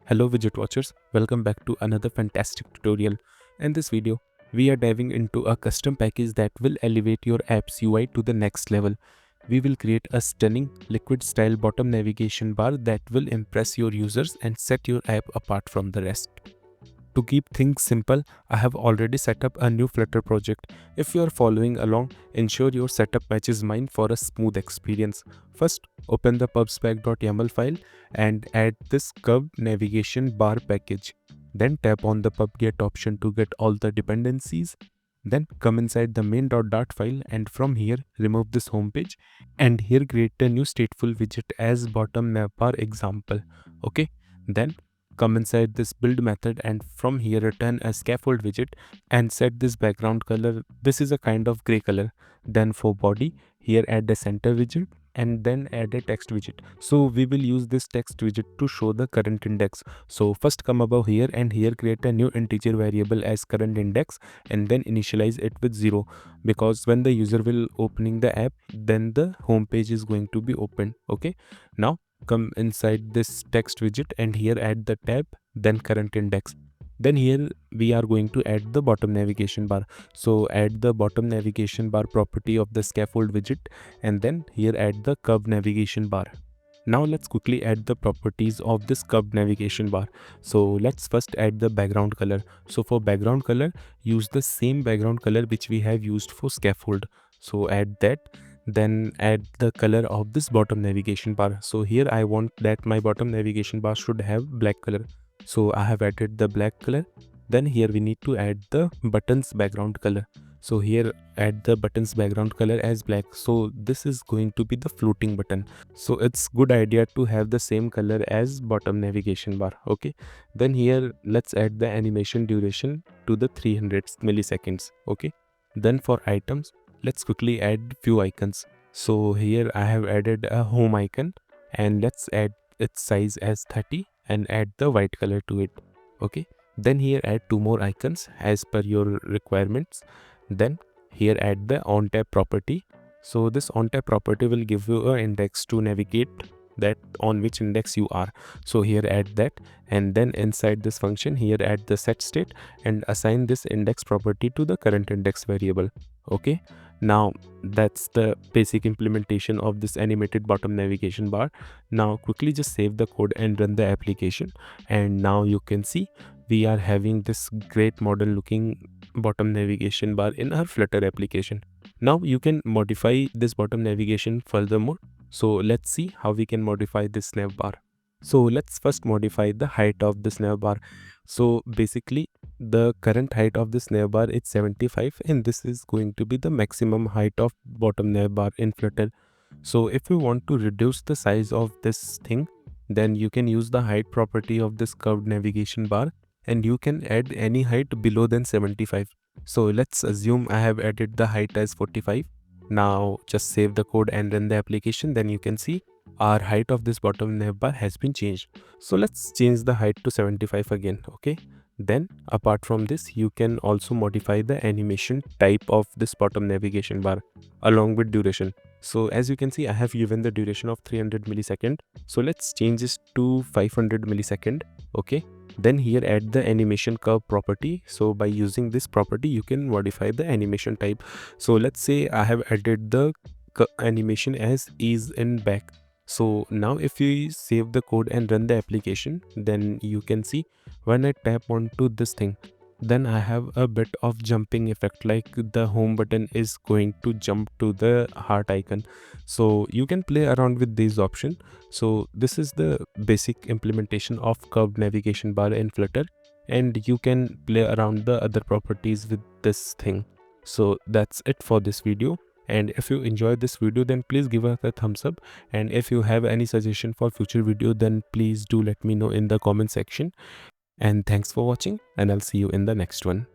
Hello widget watchers, welcome back to another fantastic tutorial. In this video, we are diving into a custom package that will elevate your app's UI to the next level. We will create a stunning liquid style bottom navigation bar that will impress your users and set your app apart from the rest. To keep things simple, I have already set up a new Flutter project. If you are following along, ensure your setup matches mine for a smooth experience. First, open the pubspec.yaml file and add this curved navigation bar package. Then tap on the pubget option to get all the dependencies. Then come inside the main.dart file and from here remove this home page and here create a new stateful widget as bottom navbar example. Okay, then come inside this build method and from here return a scaffold widget and set this background color. This is a kind of gray color. Then for body, here add a center widget and then add a text widget. So we will use this text widget to show the current index. So first come above here and here create a new integer variable as current index and then initialize it with 0 because when the user will opening the app, then the home page is going to be opened. Okay, now come inside this text widget and here add the tab, then current index. Then here we are going to add the bottom navigation bar. So add the bottom navigation bar property of the scaffold widget and then here add the curved navigation bar. Now let's quickly add the properties of this curved navigation bar. So let's first add the background color. So for background color, use the same background color which we have used for scaffold. So add that. Then add the color of this bottom navigation bar. So here I want that my bottom navigation bar should have black color. So I have added the black color. Then here we need to add the buttons background color. So here add the buttons background color as black. So this is going to be the floating button. So it's good idea to have the same color as bottom navigation bar. Okay. Then here let's add the animation duration to the 300 milliseconds. Okay. Then for items, let's quickly add few icons. So here I have added a home icon and let's add its size as 30 and add the white color to it. Okay, then here add two more icons as per your requirements. Then here add the on tab property. So this on tab property will give you an index to navigate that on which index you are. So here add that and then inside this function here add the set state and assign this index property to the current index variable. Okay, now that's the basic implementation of this animated bottom navigation bar. Now quickly just save the code and run the application and now you can see we are having this great modern looking bottom navigation bar in our Flutter application. Now you can modify this bottom navigation furthermore. So let's see how we can modify this nav bar. So let's first modify the height of this nav bar. So basically the current height of this nav bar is 75 and this is going to be the maximum height of bottom nav bar in Flutter. So if you want to reduce the size of this thing, then you can use the height property of this curved navigation bar and you can add any height below than 75. So let's assume I have added the height as 45. Now just save the code and run the application. Then you can see our height of this bottom nav bar has been changed. So let's change the height to 75 again. Okay. Then apart from this, you can also modify the animation type of this bottom navigation bar along with duration. So as you can see, I have given the duration of 300 millisecond. So let's change this to 500 millisecond. Okay. Then here add the animation curve property. So by using this property, you can modify the animation type. So let's say I have added the animation as ease in back. So now if you save the code and run the application, then you can see when I tap onto this thing, then I have a bit of jumping effect, like the home button is going to jump to the heart icon. So you can play around with these options. So this is the basic implementation of curved navigation bar in Flutter, and you can play around the other properties with this thing. So that's it for this video. And if you enjoyed this video, then please give us a thumbs up. And if you have any suggestion for future video, then please do let me know in the comment section. And thanks for watching, and I'll see you in the next one.